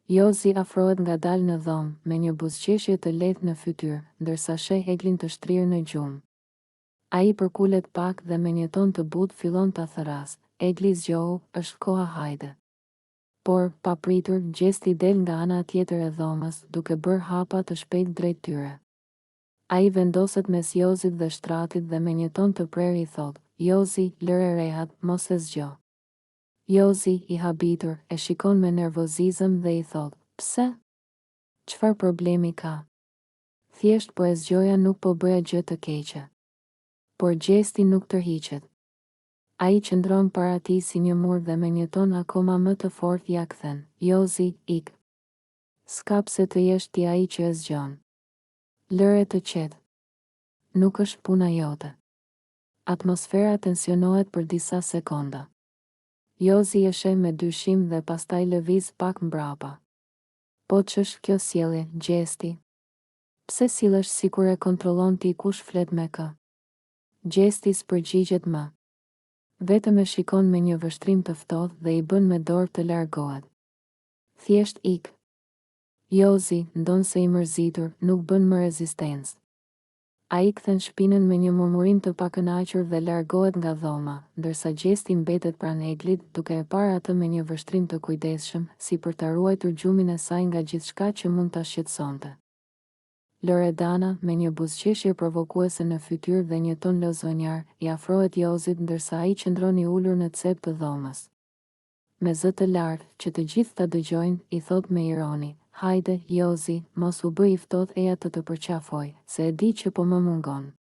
Jozi afrohet ngadalë në dhomë, me një buzëqeshje të lehtë në fytyrë, ndërsa sheh Eglin të shtrirë në gjumë. Ai përkulet pak dhe me një ton të butë fillon ta thërras. Egli zgjohu, është koha hajde. Por, papritur, gjesti del nga ana tjetër e dhomës, duke bërë hapa të shpejt drejt tyre. Ai vendoset mes Jozit dhe shtratit dhe me një ton të prerë i thot: "Jozi, lëre rehat, mos e zgjo." Jozi, i habitur, e shikon me nervozizëm dhe i thot: "Pse? Çfarë problemi ka? Thjesht po e zgjoja, nuk po bëja gjë të keqe." Por gjesti nuk tërhiqet. Ai qëndron para tij si një mur dhe me një ton akoma më të fortë ja kthen: "Jozi, ik. S'ka pse të jesh ti ai që e zgjon. Lëre të qetë. Nuk është puna jote." Atmosfera tensionohet për disa sekonda. Jozi e sheh me dyshim dhe pastaj lëviz pak mbrapa. "Po ç'është kjo sjellje, gjesti? Pse sillesh sikur e kontrollon ti kush flet me kë?" Gjesti s'përgjigjet më. Vetëm e shikon me një vështrim të ftohtë dhe i bën me dorë të largohet. "Thjesht ik." Jozi, ndonse i mërzitur, nuk bën më rezistencë. Ai kthen shpinën me një murmurim të pakënaqur dhe largohet nga dhoma, ndërsa gjesti mbetet pranë Eglit, duke e parë atë me një vështrim të kujdesshëm, si për ta ruajtur gjumin e saj nga gjithçka që mund ta shqetësonte. Loredana, me një buzëqeshje provokuese në fytyrë dhe një ton lozonjar, i afrohet Jozit ndërsa ai qëndron i ulur në cep të dhomës. Me zë të lartë, që të gjithë ta dëgjojnë, i thot me ironi: "Hajde, Jozi, mos u bëj i ftohtë eja të përqafoj, se e di që po më mungon."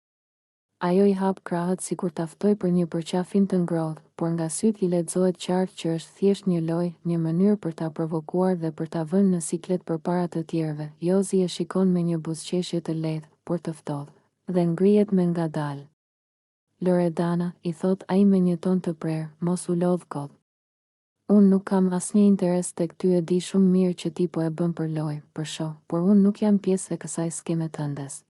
Ajo i hap krahët sikur ta ftoj për një përqafim të ngrohtë, por nga syt i lexohet qartë që është thjesht një lojë, një mënyrë për ta provokuar dhe për ta vënë në siklet përpara të tjerëve. Jozi e shikon me një buzëqeshje të lehtë, por të ftohtë, dhe ngrihet me ngadalë. "Loredana," i thot ai me një ton të prerë, "mos u lodh kot. Unë nuk kam asnjë interes tek ty, e di shumë mirë që ti po e bën për lojë, për show, por unë nuk jam pjesë e kësaj skeme tëndes."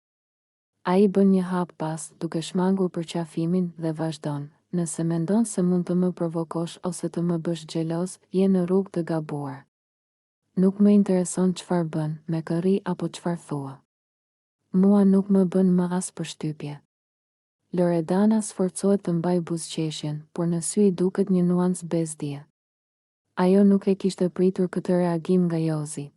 Ai bën një hap pas, duke shmangur përqafimin dhe vazhdon: "Nëse mendon se mund të më provokosh ose të më bësh xheloz, je në rrugë të gabuar. Nuk më intereson çfarë bën, me kë rri apo çfarë thua. Mua nuk më bën më as përshtypje." Loredana sforcohet të mbaj buzëqeshjen, por në sy i duket një nuancë bezdie. Ajo nuk e kishte pritur këtë reagim nga Jozi.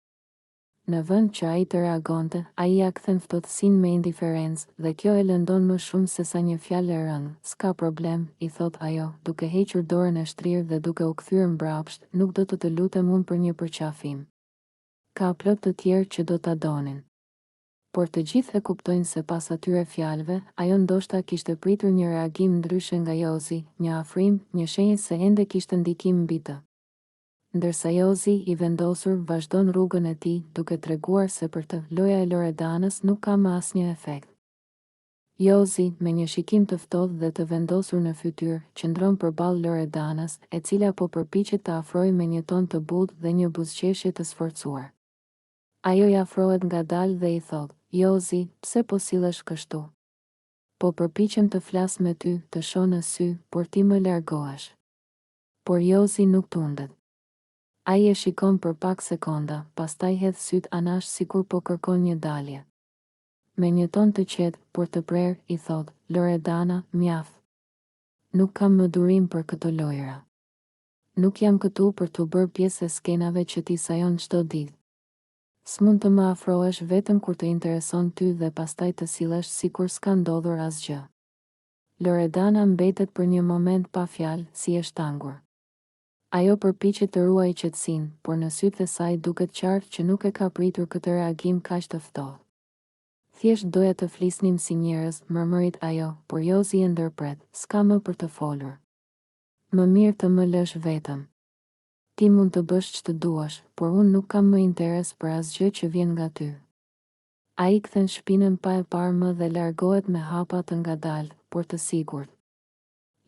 Në vend që ai të reagonte, ai ja kthen ftohtësinë me indiferencë, dhe kjo e lëndon më shumë se sa një fjalë e rënë. "S'ka problem," i thot ajo, duke hequr dorën e shtrirë dhe duke u kthyer mbrapsht, "nuk do të lutem unë për një përqafim. Ka plot të tjerë që do ta donin." Por të gjithë e kuptojnë se pas atyre fjalëve, ajo ndoshta kishte pritur një reagim ndryshe nga Jozi, një afrim, një shenjë se ende kishte ndikim mbi të. Ndërsa Jozi, i vendosur, vazhdon rrugën e tij, duke treguar se për të, loja e Loredanës nuk ka më asnjë efekt. Jozi, me një shikim të ftohtë dhe të vendosur në fytyrë, qëndron përballë Loredanës, e cila po përpiqet të afrojë me një ton të butë dhe një buzëqeshje të sforcuar. Ajo i afrohet ngadalë dhe i thot: "Jozi, pse po sillesh kështu? Po përpiqem të flas me ty, të shoh në sy, por ti më largohesh." Por Jozi nuk tundet. Ai e shikon për pak sekonda, pastaj hedh syt anash sikur po kërkon një dalje. Me një ton të qetë, por të prerë, i thot: "Loredana, mjaft. Nuk kam më durim për këto lojra. Nuk jam këtu për të bërë pjesë e skenave që ti sajon çdo ditë. S'mund të më afrohesh vetëm kur të intereson ty dhe pastaj të sillesh sikur s'ka ndodhur asgjë." Loredana mbetet për një moment pa fjalë, si e shtangur. Ajo përpiqet të ruajë qetësinë, por në sytë e saj duket qartë që nuk e ka pritur këtë reagim kaq të ftohtë. "Thjesht doja të flisnim si njerëz," mërmërit ajo, por Jozi e ndërpret: "S'ka më për të folur. Më mirë të më lësh vetëm. Ti mund të bësh ç'të duash, por unë nuk kam më interes për asgjë që vjen nga ty." Ai kthen shpinën pa e parë më dhe largohet me hapa të ngadalë, por të sigurt.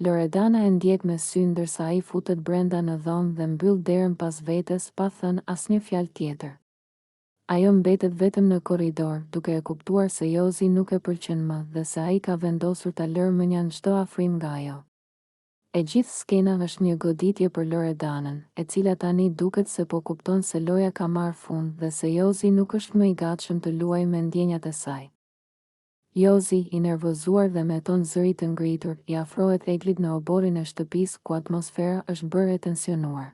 Loredana e ndjek me sy ndërsa ai futet brenda në dhomë dhe mbyll derën pas vetes pa thënë asnjë fjalë tjetër. Ajo mbetet vetëm në korridor, duke e kuptuar se Jozi nuk e pëlqen më dhe se ai ka vendosur ta lërë mënjan çdo afrim nga ajo. E gjithë skena është një goditje për Loredanën, e cila tani duket se po kupton se loja ka marrë fund dhe se Jozi nuk është më i gatshëm të luajë me ndjenjat e saj. Jozi, i nervozuar dhe me ton zëri të ngritur, i afrohet Eglit në oborin e shtëpisë ku atmosfera është bërë e tensionuar.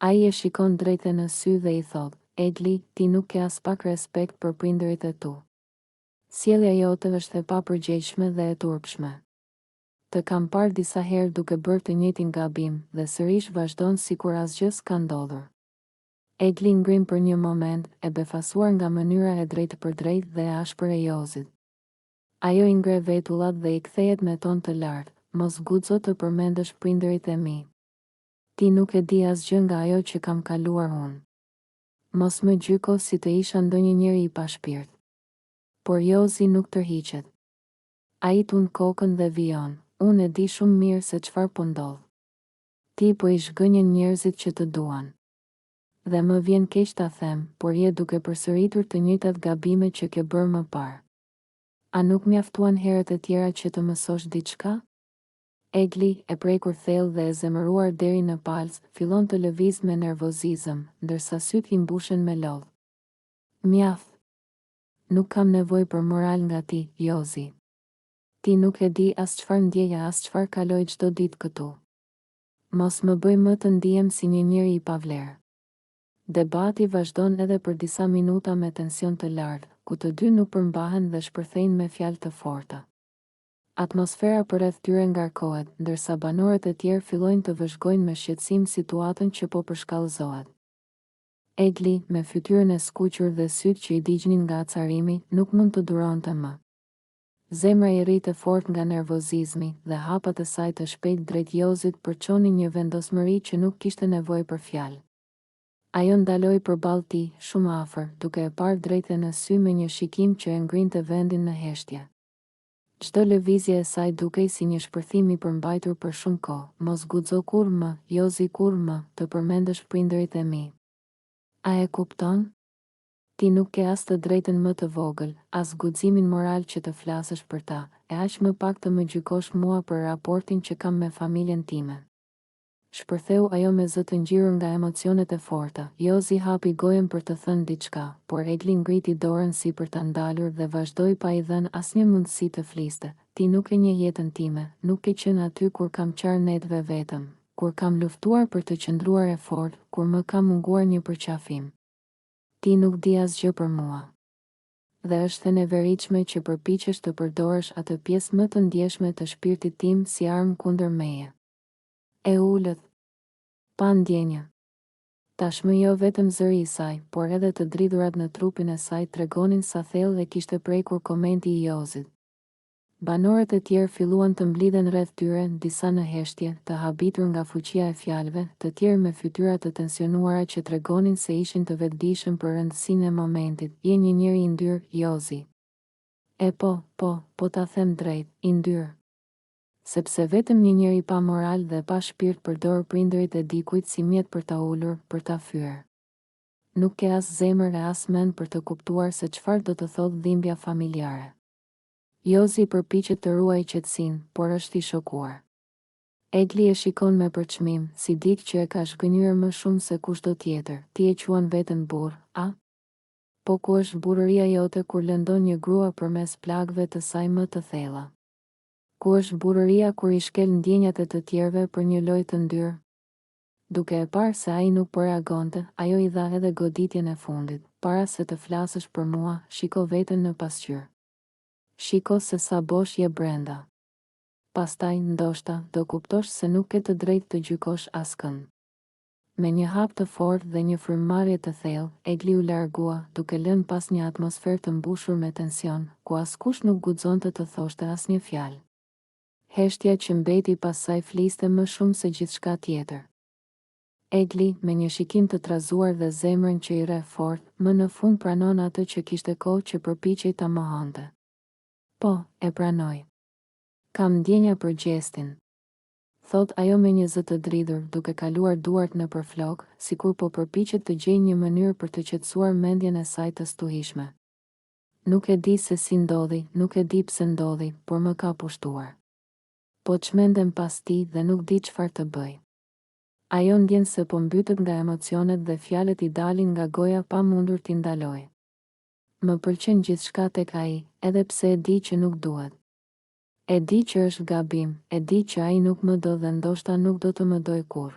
Ai e shikon drejtë në sy dhe i thot: "Egli, ti nuk ke as pak respekt për prindërit e tu. Sjellja jote është e papërgjegjshme dhe e turpshme. Të kam parë disa herë duke bërë të njëjtin gabim dhe sërish vazhdon sikur asgjë s'ka ndodhur." Egli ngrim për një moment, e befasuar nga mënyra e drejtë për drejtë dhe e ashpër e Jozit. Ajo i ngre vetullat dhe i kthehet me ton të lartë: "Mos guxo të përmendësh prindërit e mi. Ti nuk e di asgjë nga ajo që kam kaluar unë. Mos më gjyko si të isha ndonjë njeri i pashpirt." Por Jozi nuk tërhiqet. Ai tund kokën dhe vijon: "Unë e di shumë mirë se çfarë po ndodh. Ti po i shgënjen njerëzit që të duan. Dhe më vjen keq ta them, por je duke përsëritur të njëjtat gabime që ke bërë më parë. A nuk mjaftuan herët e tjera që të mësosh diçka?" Egli, e prekur thellë dhe e zemëruar deri në palc, fillon të lëviz me nervozizëm, ndërsa syt i mbushen me lodh. "Mjaft. Nuk kam nevojë për moral nga ti, Jozi. Ti nuk e di as çfarë ndjeja as çfarë kaloj çdo ditë këtu. Mos më bëj më të ndihem si një njeri i pavlerë." Debati vazhdon edhe për disa minuta me tension të lartë, ku të dy nuk përmbahen dhe shpërthejnë me fjalë të forta. Atmosfera përreth tyre ngarkohet, ndërsa banorët e tjerë fillojnë të vëzhgojnë me shqetësim situatën që po përshkallëzohet. Egli, me fytyrën e skuqur dhe sytë që i digjnin nga acarimi, nuk mund të duronte më. Zemra i rritë fort nga nervozizmi dhe hapat e saj të shpejt drejt Jozit përçonin një vendosmëri që nuk kishte nevojë për fjalë. Ajo ndaloi përballë tij, shumë afër, duke e parë drejtë në sy me një shikim që e ngrinte vendin në heshtje. Çdo lëvizje e saj dukej si një shpërthim i përmbajtur për shumë kohë: "Mos guxo kurrë më, Jozi, kurrë më, të përmendësh prindërit e mi. A e kupton? Ti nuk ke as të drejtën më të vogël, as guximin moral që të flasësh për ta, e aq më pak të më gjykosh mua për raportin që kam me familjen time." Shpërtheu ajo me zë të ngjirur nga emocionet e forta. Jozi hapi gojen për të thënë diçka, por Egli ngriti dorën si për ta ndalur dhe vazhdoi pa i dhënë asnjë mundësi të fliste. "Ti nuk e njeh jetën time, nuk ke qenë aty kur kam qarë netve vetëm, kur kam luftuar për të qëndruar e fortë, kur më ka munguar një përqafim. Ti nuk di asgjë për mua. Dhe është e neveritshme që përpiqesh të përdorësh atë pjesë më të ndjeshme të shpirtit tim si armë kundër meje." E ulët, pa ndjenjë. Tashmë jo vetëm zëri i saj, por edhe të dridhurat në trupin e saj tregonin sa thellë e kishte prekur komenti i Jozit. Banorët e tjerë filluan të mblidhen rreth tyre, disa në heshtje, të habitur nga fuqia e fjalëve, të tjerë me fytyra të tensionuara që tregonin se ishin të vetëdijshëm për rëndësinë e momentit. "Je një njeri i ndyrë, Jozi." "E po ta them drejt, i ndyrë. Sepse vetëm një njeri pa moral dhe pa shpirt përdor prindërit e dikujt si mjet për ta ulur, për ta fyer. Nuk ke as zemër e as mend për të kuptuar se çfarë do të thotë dhimbja familjare." Jozi përpiqet të ruajë qetësinë, por është i shokuar. Egli e shikon me përçmim, si dikë që e ka shgënjur më shumë se kushdo tjetër. "Ti e quan veten burr, a? Po ku është burrëria jote kur lëndon një grua përmes plagëve të saj më të thella? Ku është burrëria kur i shkel ndjenjat e të tjerëve për një lojë të ndyrë?" Duke e parë se ai nuk po reagonte, ajo i dha edhe goditjen e fundit. "Para se të flasësh për mua, shiko veten në pasqyrë. Shiko se sa bosh je brenda. Pastaj, ndoshta, do kuptosh se nuk ke të drejtë të gjykosh askënd." Me një hap të fortë dhe një frymëmarrje të thellë, Egli u largua, duke lënë pas një atmosferë të mbushur me tension, ku askush nuk guxonte të thoshte asnjë fjalë. Heshtja që mbeti pas saj fliste më shumë se gjithçka tjetër. Egli, me një shikim të trazuar dhe zemrën që i rre fort, më në fund pranon atë që kishte kohë që përpiqej ta mohonte. "Po, e pranoj. Kam ndjenja për gjestin," thot ajo me një zë të dridhur, duke kaluar duart në përflok, sikur po përpiqet të gjejë një mënyrë për të qetësuar mendjen e saj të stuhishme. "Nuk e di se si ndodhi, nuk e di pse ndodhi, por më ka pushtuar. po çmendem pas tij dhe nuk di çfarë të bëj. Ajo ndjen se po mbytet nga emocionet dhe fjalët i dalin nga goja pa mundur t'i ndaloj. Më pëlqen gjithçka tek ai, edhe pse e di që nuk duhet. E di që është gabim, e di që ai nuk më do dhe ndoshta nuk do të më doj kurrë.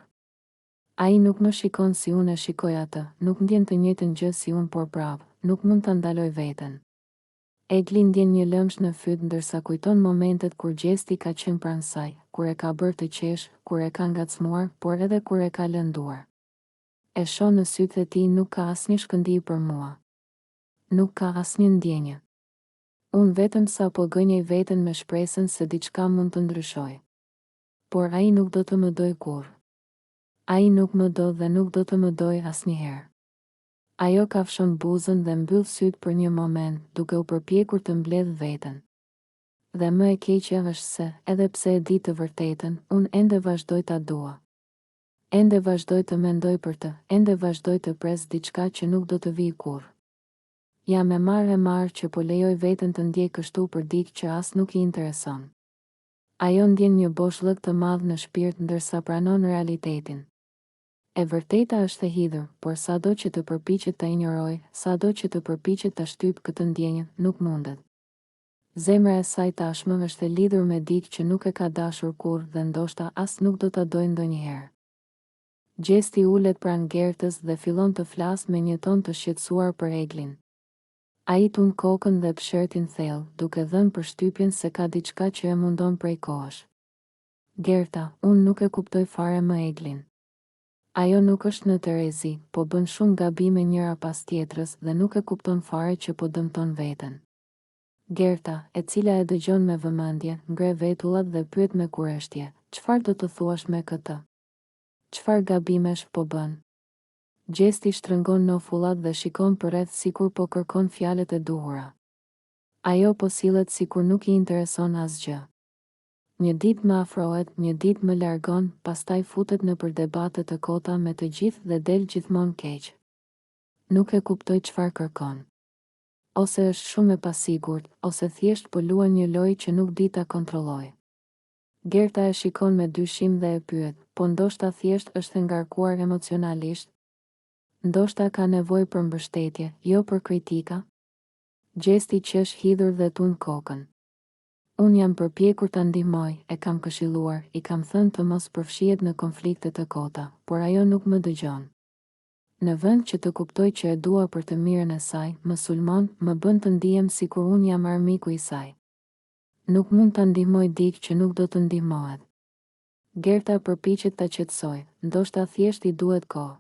Ai nuk më shikon si unë e shikoj atë, nuk ndjen të njëjtën gjë si unë por prapë, nuk mund ta ndaloj veten. Egli ndjen një lëmsh në fyt ndërsa kujton momentet kur gjesti ka qenë pranë saj, kur e ka bërë të qesh, kur e ka ngacmuar, por edhe kur e ka lënduar. E shoh në sytë e tij nuk ka asnjë shkëndijë për mua. Nuk ka asnjë ndjenjë. Unë vetëm sa po gënjej veten me shpresën se diçka mund të ndryshoj. Por ai nuk do të më doj kurrë. Ai nuk më do dhe nuk do të më doj asnjëherë. Ajo kafshon buzën dhe mbyll syt për një moment, duke u përpjekur të mbledh veten. Dhe më e keqja është se, edhe pse e di të vërtetën, unë ende vazhdoj ta dua. Ende vazhdoj të mendoj për të, ende vazhdoj të pres diçka që nuk do të vijë kurrë. Jam e marrë që po lejoj veten të ndjej kështu për diçka që as nuk i intereson. Ajo ndjen një boshllëk të madh në shpirt ndërsa pranon realitetin. E vërteta është e hidhur, por sado që të përpiqet ta injoroj, sado që të përpiqet ta shtyp këtë ndjenjë, nuk mundet. Zemra e saj tashmë është e lidhur me diçka që nuk e ka dashur kurrë dhe ndoshta as nuk do ta dojë ndonjëherë. Gjesti ulet pranë Gertës dhe fillon të flasë me një ton të shqetësuar për Eglin. Ai tund kokën dhe pshertin thellë, duke dhënë përshtypjen se ka diçka që e mundon prej kohësh. Gerta, unë nuk e kuptoj fare më Eglin. Ajo nuk është në Terezi, po bën shumë gabime njëra pas tjetrës dhe nuk e kupton fare që po dëmton veten. Gerta, e cila e dëgjon me vëmendje, ngre vetullat dhe pyet me kureshtje, çfarë do të thuash me këtë? Çfarë gabimesh po bën? Gjesti shtrëngon nofullat dhe shikon përreth sikur po kërkon fjalët e duhura. Ajo po sillet sikur nuk i intereson asgjë. Një ditë më afrohet, një ditë më largon, pastaj futet nëpër debate të kota me të gjithë dhe del gjithmonë keq. Nuk e kuptoj çfarë kërkon. Ose është shumë e pasigurt, ose thjesht po luan një lojë që nuk di ta kontrolloj. Gerta e shikon me dyshim dhe e pyet, po ndoshta thjesht është e ngarkuar emocionalisht? Ndoshta ka nevojë për mbështetje, jo për kritika? Gjesti qesh hidhur dhe tund kokën. Unë jam përpjekur ta ndihmoj, e kam këshilluar, i kam thënë të mos përfshihet në konflikte të kota, por ajo nuk më dëgjon. Në vend që të kuptoj që e dua për të mirën e saj, më sulmon, më bën të ndihem sikur unë jam armiku i saj. Nuk mund ta ndihmoj diçka që nuk do të ndihmohet. Gerta përpiqet ta qetësoj, ndoshta thjesht i duhet kohë.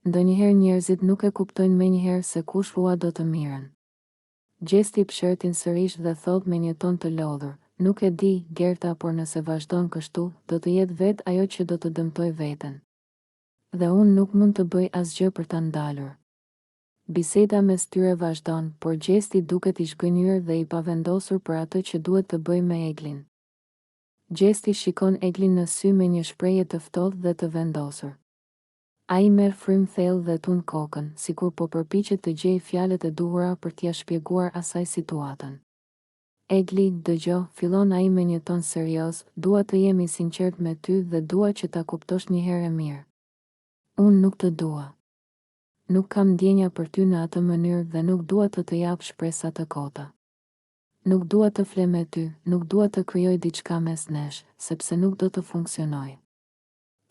Ndonjëherë njerëzit nuk e kuptojnë menjëherë se kush ua do të mirën. Gjesti pshertin sërish dhe thot me një ton të lodhur, nuk e di, Gerta, por nëse vazhdon kështu, do të jetë vetë ajo që do të dëmtoj veten. Dhe unë nuk mund të bëj asgjë për ta ndalur. Biseda mes tyre vazhdon, por Gjesti duket i zhgënjur dhe i pavendosur për atë që duhet të bëj me Eglin. Gjesti shikon Eglin në sy me një shprehje të ftohtë dhe të vendosur. Ai merr frym thellë dhe tund kokën, sikur po përpiqet të gjejë fjalët e duhura për t'ia shpjeguar asaj situatën. Egli, dëgjo, fillon ai me një ton serioz, dua të jemi sinqert me ty dhe dua që ta kuptosh një herë e mirë. Unë nuk të dua. Nuk kam ndjenja për ty në atë mënyrë dhe nuk dua të jap shpresa të kota. Nuk dua të fle me ty, nuk dua të krijoj diçka mes nesh, sepse nuk do të funksionojë.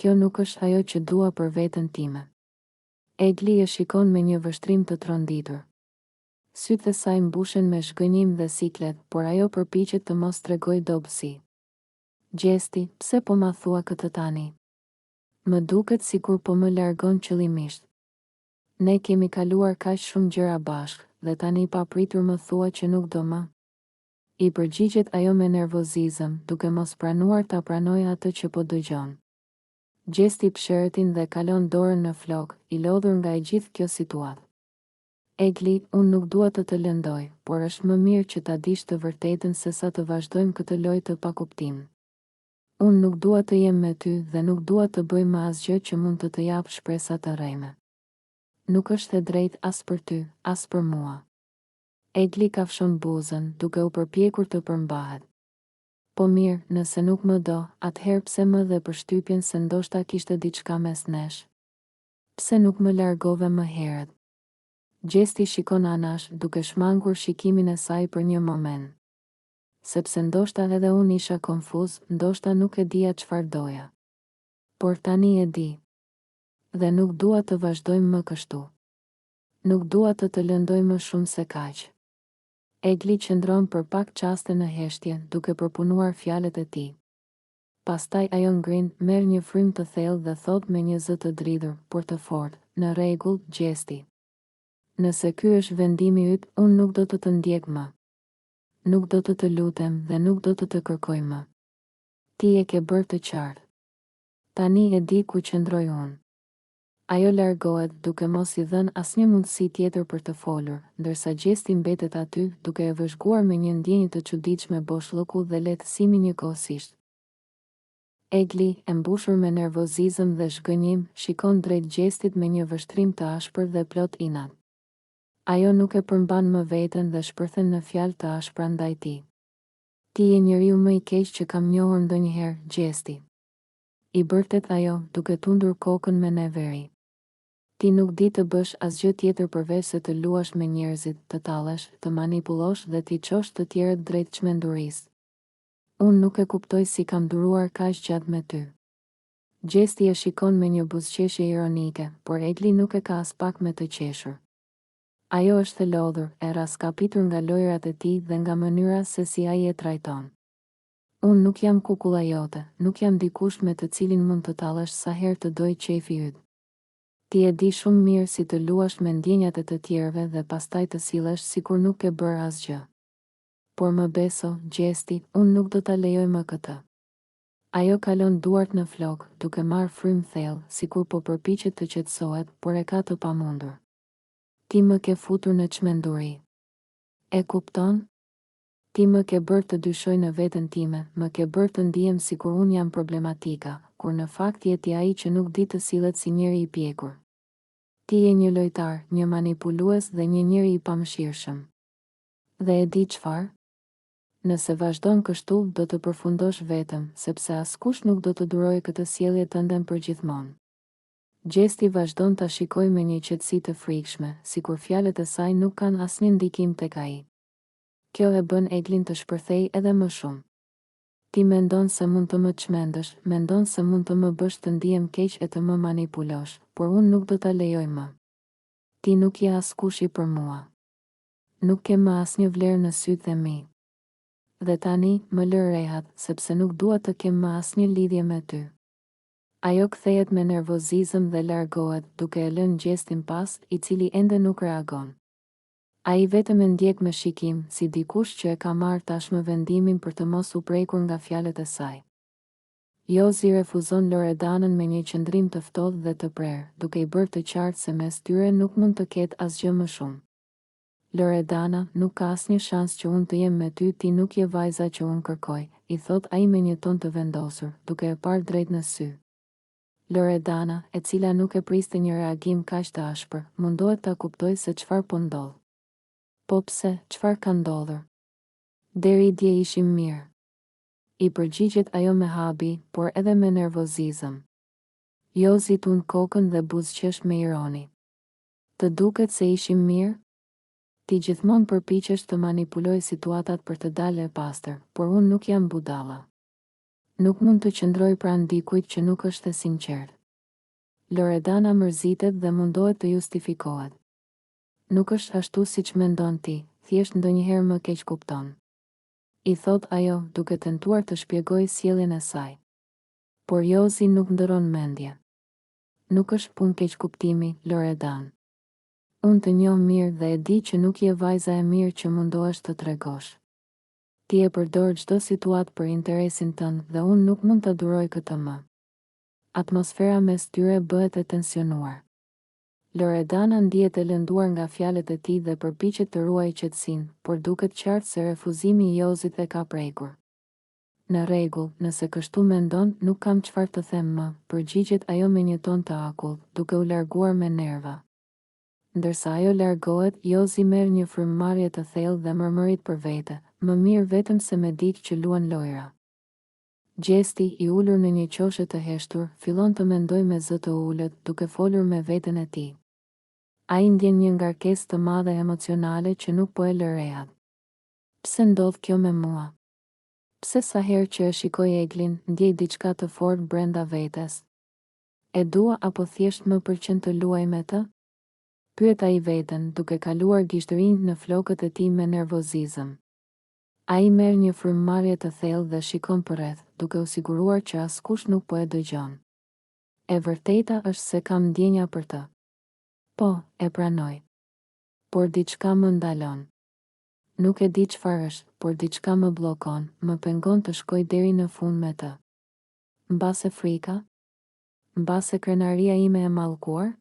Kjo nuk është ajo që dua për veten time. Egli e shikon me një vështrim të tronditur. Sytë e saj mbushen me zhgënjim dhe siklet, por ajo përpiqet të mos tregoj dobësi. Gjesti, pse po ma thua këtë tani? Më duket sikur po më largon qëllimisht. Ne kemi kaluar kaq shumë gjëra bashkë, dhe tani pa pritur më thua që nuk do më. I përgjigjet ajo me nervozizëm, duke mos pranuar ta pranoj atë që po dëgjon. Gjesti pshertin dhe kalon dorën në flok, i lodhur nga e gjithë kjo situatë. Egli, unë nuk dua të lëndoj, por është më mirë që ta dish të vërtetën se sa të vazhdojmë këtë lojë të pakuptim. Unë nuk dua të jem me ty dhe nuk dua të bëj më asgjë që mund të jap shpresa të rreme. Nuk është e drejtë as për ty, as për mua. Egli kafshon buzën, duke u përpjekur të përmbahet. Po mirë, nëse nuk më do, atëherë pse më dhe përshtypjen se ndoshta kishte diçka mes nesh? Pse nuk më largove më herët? Gjesti shikon anash, duke shmangur shikimin e saj për një moment. Sepse ndoshta edhe unë isha konfuz, ndoshta nuk e dija çfarë doja. Por tani e di. Dhe nuk dua të vazhdojmë më kështu. Nuk dua të lëndoj më shumë se kaq. Egli qëndron për pak qaste në heshtje, duke përpunuar fjalët e tij. Pastaj ajo ngrin, merr një frym të thellë dhe thot me një zë të dridhur, por të fortë, "Në rregull, Gjesti. Nëse ky është vendimi yt, unë nuk do të ndjek më. Nuk do të lutem dhe nuk do të kërkoj më. Ti e ke bërë të qartë. Tani e di ku qëndroj unë." Ajo largohet, duke mos i dhënë asnjë mundësi tjetër për të folur, ndërsa Gjesti mbetet aty, duke e vëzhguar me një ndjenjë të çuditshme boshllëku dhe lehtësimi njëkohësisht. Egli, e mbushur me nervozizëm dhe zhgënjim, shikon drejt Gjestit me një vështrim të ashpër dhe plot inat. Ajo nuk e përmban më veten dhe shpërthen në fjalë të ashpra ndaj tij. "Ti je njeriu më i keq që kam njohur ndonjëherë, Gjesti." I bërtet ajo, duke tundur kokën me neveri. "Ti nuk di të bësh asgjë tjetër përveç se të luash me njerëzit, të tallesh, të manipulosh dhe t'i çosh të tjerët drejt çmendurisë. Unë nuk e kuptoj si kam duruar kaq gjatë me ty." Gjesti e shikon me një buzëqeshje ironike, por Egli nuk e ka as pak me të qeshur. Ajo është e lodhur, e raskapitur nga lojrat e tij dhe nga mënyra se si ai e trajton. "Unë nuk jam kukulla jote, nuk jam dikush me të cilin mund të tallesh sa herë të doj qefi yt. Ti e di shumë mirë si të luash me ndjenjat e të tjerëve dhe pastaj të sillesh sikur nuk ke bërë asgjë. Por më beso, Gjesti, unë nuk do ta lejoj më këtë." Ajo kalon duart në flok, duke marrë frym thellë, sikur po përpiqet të qetësohet, por e ka të pamundur. "Ti më ke futur në çmenduri. E kupton? Ti më ke bërë të dyshoj në veten time, më ke bërë të ndihem sikur unë jam problematika, kur në fakt je ti ai që nuk di të sillet si njeri i pjekur. Ti je një lojtar, një manipulues dhe një njeri i pamëshirshëm. Dhe e di çfarë? Nëse vazhdon kështu, do të përfundosh vetëm, sepse askush nuk do të durojë këtë sjellje tënde përgjithmonë." Gjesti vazhdon ta shikoj me një qetësi të frikshme, sikur fjalët e saj nuk kanë asnjë ndikim tek ai. Kjo e bën Eglin të shpërthej edhe më shumë. "Ti mendon se mund të më çmendësh, mendon se mund të më bësh të ndihem keq e të më manipulosh, por unë nuk do ta lejoj më. Ti nuk je askush i për mua. Nuk ke më asnjë vlerë në sytë e mi. Dhe tani, më lër rehat, sepse nuk dua të kem më asnjë lidhje me ty." Ajo kthehet me nervozizëm dhe largohet, duke e lënë Gjestin pas, i cili ende nuk reagon. Ai vetëm e ndjek me shikim, si dikush që e ka marrë tashmë vendimin për të mos u prekur nga fjalët e saj. Jozi refuzon Loredanën me një qëndrim të ftohtë dhe të prerë, duke i bërë të qartë se mes tyre nuk mund të ketë asgjë më shumë. "Loredana, nuk ka asnjë shans që unë të jem me ty, ti nuk je vajza që unë kërkoj", i thot ai me një ton të vendosur, duke e parë drejt në sy. Loredana, e cila nuk e priste një reagim kaq të ashpër, mundohet ta kuptojë se çfarë po ndodh. "Po pse, çfarë ka ndodhur? Deri dje ishim mirë." I përgjigjet ajo me habi, por edhe me nervozizëm. Jozi tund kokën dhe buzëqesh me ironi. "Të duket se ishim mirë? Ti gjithmonë përpiqesh të manipuloj situatat për të dalë e pastër, por unë nuk jam budalla. Nuk mund të qëndroj pranë dikujt që nuk është e sinqertë." Loredana mërzitet dhe mundohet të justifikohet. "Nuk është ashtu siç mendon ti, thjesht ndonjëherë më keq kupton", i thot ajo, duke tentuar të shpjegojë sjelljen e saj. Por Jozi nuk ndëron mendje. "Nuk është punë keq kuptimi, Loredan. Unë të njoh mirë dhe e di që nuk je vajza e mirë që mundohesh të tregosh. Ti e përdor çdo situatë për interesin tënd dhe unë nuk mund ta duroj këtë më." Atmosfera mes tyre bëhet e tensionuar. Loredana ndihet e lënduar nga fjalët e tij dhe përpiqet të ruajë qetësinë, por duket qartë se refuzimi i Jozit e ka prekur. "Në rregull, nëse kështu mendon, nuk kam çfarë të them më", përgjigjet ajo me një ton të akullt, duke u larguar me nerva. Ndërsa ajo largohet, Jozi merr një frymëmarrje të thellë dhe mërmërit për vete, "Më mirë vetëm se me dikë që luan lojra." Gjesti, i ulur në një qoshe të heshtur, fillon të mendoj me zë të ullët, duke folur me veten e tij. Ai ndjen një ngarkesë të madhe emocionale që nuk po e lë rehat. Pse ndodh kjo me mua? Pse sa herë që e shikoj Eglin, ndjej diçka të fortë brenda vetes? E dua apo thjesht më pëlqen të luaj me të? Pyet ai veten, duke kaluar gishtërinjtë në flokët e tij me nervozizëm. Ai merr një frymëmarrje të thellë dhe shikon përreth, duke u siguruar që askush nuk po e dëgjon. E vërteta është se kam ndjenja për të. Po, e pranoj. Por diçka më ndalon. Nuk e di çfarë është, por diçka më bllokon, më pengon të shkoj deri në fund me të. Mbase frika? Mbase krenaria ime e mallkuar?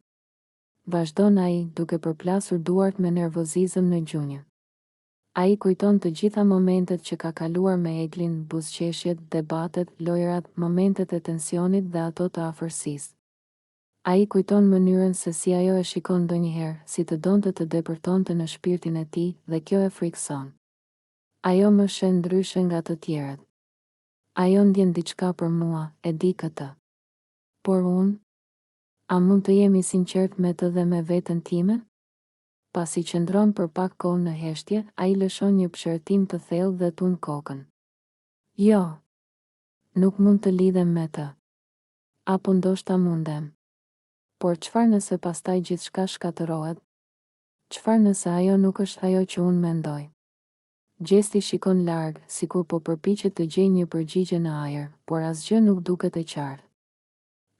Vazhdon ai, duke përplasur duart me nervozizëm në gjunjë. Ai kujton të gjitha momentet që ka kaluar me Eglin, buzëqeshjet, debatet, lojrat, momentet e tensionit dhe ato të afërsisë. Ai kujton mënyrën se si ajo e shikon ndonjëherë, si të donte të depërtonte në shpirtin e tij, dhe kjo e frikson. Ajo më shen ndryshe nga të tjerët. Ajo ndjen diçka për mua, e di këtë. Por unë? A mund të jemi sinqert me të dhe me veten time? Pasi qëndron për pak kohë në heshtje, ai lëshon një pshërtim të thellë dhe tund kokën. Jo, nuk mund të lidhem me të. Apo ndoshta mundem. Por çfarë nëse pastaj gjithçka shkatërohet? Çfarë nëse ajo nuk është ajo që unë mendoj? Gjesti shikon larg, sikur po përpiqet të gjejë një përgjigje në ajër, por asgjë nuk duket e qartë.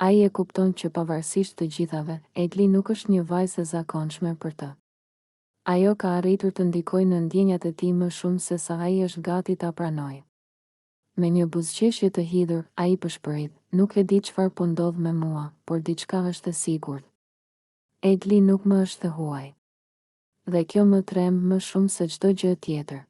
Ai e kupton që pavarësisht të gjithave, Egli nuk është një vajzë e zakonshme për të. Ajo ka arritur të ndikojë në ndjenjat e tij më shumë se sa ai është gati ta pranojë. Me një buzëqeshje të hidhur, ai përshpërit, nuk e di çfarë po ndodh me mua, por diçka është e sigurt. Egli nuk më është e huaj. Dhe kjo më tremb më shumë se çdo gjë tjetër.